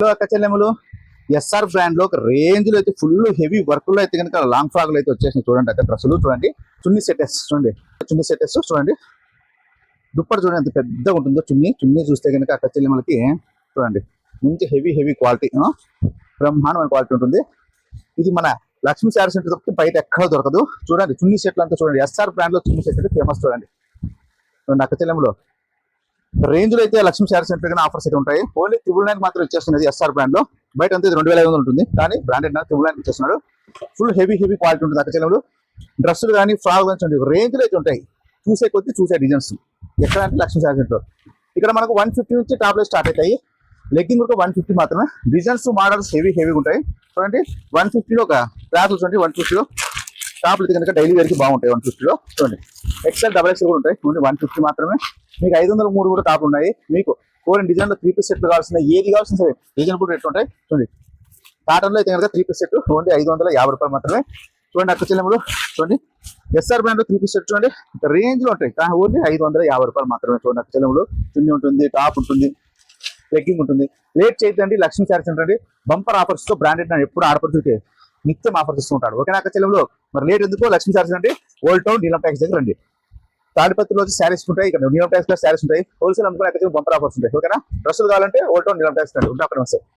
అక్క చెల్లెములు SR brand లో ఒక రేంజ్ లో అయితే ఫుల్ హెవీ వర్క్ లో అయితే కనుక లాంగ్ ఫ్రాక్ లో అయితే వచ్చేసినాయి. చూడండి అక్కడ డ్రెస్సులు చూడండి, చున్నీ సెటెస్ చూడండి, చున్నీ సెటెస్ చూడండి, దుప్పటి చూడండి ఎంత పెద్దగా ఉంటుందో. చున్నీ చూస్తే కనుక అక్క చెల్లెములకి చూడండి మంచి హెవీ క్వాలిటీ, బ్రహ్మాండమైన క్వాలిటీ ఉంటుంది. ఇది మన లక్ష్మీ శారీ సెంటర్ దొరికి బయట ఎక్కడ దొరకదు. చూడండి చున్నీ సెట్లు అంతా చూడండి, ఎస్ఆర్ బ్రాండ్ లో చున్నీ సెట్ ఫేమస్. చూడండి అక్క చెల్లెములు రేంజ్ లో అయితే లక్ష్మీ శారీ సెంటర్ కానీ ఆఫర్స్ అయితే ఉంటాయి. ఓన్లీ 999 మాత్రం ఇచ్చేస్తున్నది ఎస్ఆర్ బ్రాండ్ లో. బయట అంతా 2500 ఉంటుంది, కానీ బ్రాండెడ్ 999 ఇచ్చేస్తున్నాడు. ఫుల్ హెవీ క్వాలిటీ ఉంటుంది అక్క చెల్లెములు. డ్రెస్సులు కానీ ఫ్రాక్ కానీ రేంజ్ లో అయితే ఉంటాయి. చూసే డిజైన్స్ ఎక్కడ అంటే లక్ష్మీ శారీ సెంటర్. ఇక్కడ మనకు 150 నుంచి టాప్ లో స్టార్ట్ అవుతాయి. లెగ్గింగ్ కూడా 150 మాత్రమే. డిజైన్స్ మోడల్స్ హెవీ ఉంటాయి. చూడండి 150లో ఒక క్లాత్ చూడండి, 150లో టాప్లు అయితే కనుక డైలీ వేర్కి బాగుంటాయి. 150లో చూడండి XL XXL కూడా ఉంటాయి. చూడండి 150 మాత్రమే. మీకు 503 కూడా టాప్లు ఉన్నాయి. మీకు 4 డిజైన్లో 3 పీస్ సెట్లు కావాల్సిన ఏది కావాల్సిన సరే రీజనబుల్ రేట్లు ఉంటాయి. చూడండి కాటన్లో అయితే కనుక 3 పీస్ సెట్ ఓన్లీ 550 రూపాయలు మాత్రమే. చూడండి అక్క చెల్లెములు చూడండి ఎస్ఆర్ బ్రాండ్ లో 3 పీస్ సెట్ చూడండి రేంజ్ లో ఉంటాయి, కానీ ఓన్లీ 550 రూపాయలు మాత్రమే. చూడండి అక్క చెల్లెములు చున్నీ ఉంటుంది, టాప్ ఉంటుంది, లెగ్గింగ్ ఉంటుంది. లేట్ చేయొద్దండి, లక్ష్మీ శారీస్ ఉంటుంది. బంపర్ ఆఫర్స్ తో బ్రాండెడ్ ఎప్పుడు ఆడపడుతుంటే నిత్యం ఆఫర్స్ ఇస్తూ ఉంటాడు. ఓకేనా అక్క చెల్లెములు? మరి లేట్ ఎందుకు, లక్ష్మీ శారీస్ అంటే ఓల్డ్ టౌన్ నీలం ట్యాక్స్ దగ్గర రండి. తాడిపత్రిలో వచ్చి శారీస్ ఉంటాయి, ఇక్కడ నీలం ట్యాక్స్ శారీస్ ఉంటాయి. హోల్సేల్ అమ్ముకునే బంపర్ ఆఫర్స్ ఉంటాయి. ఓకేనా? డ్రెస్సులు కావాలంటే ఓల్డ్ టౌన్ నీలం ట్యాక్స్ రండి. ఉంటా అక్కడ వస్తాయి.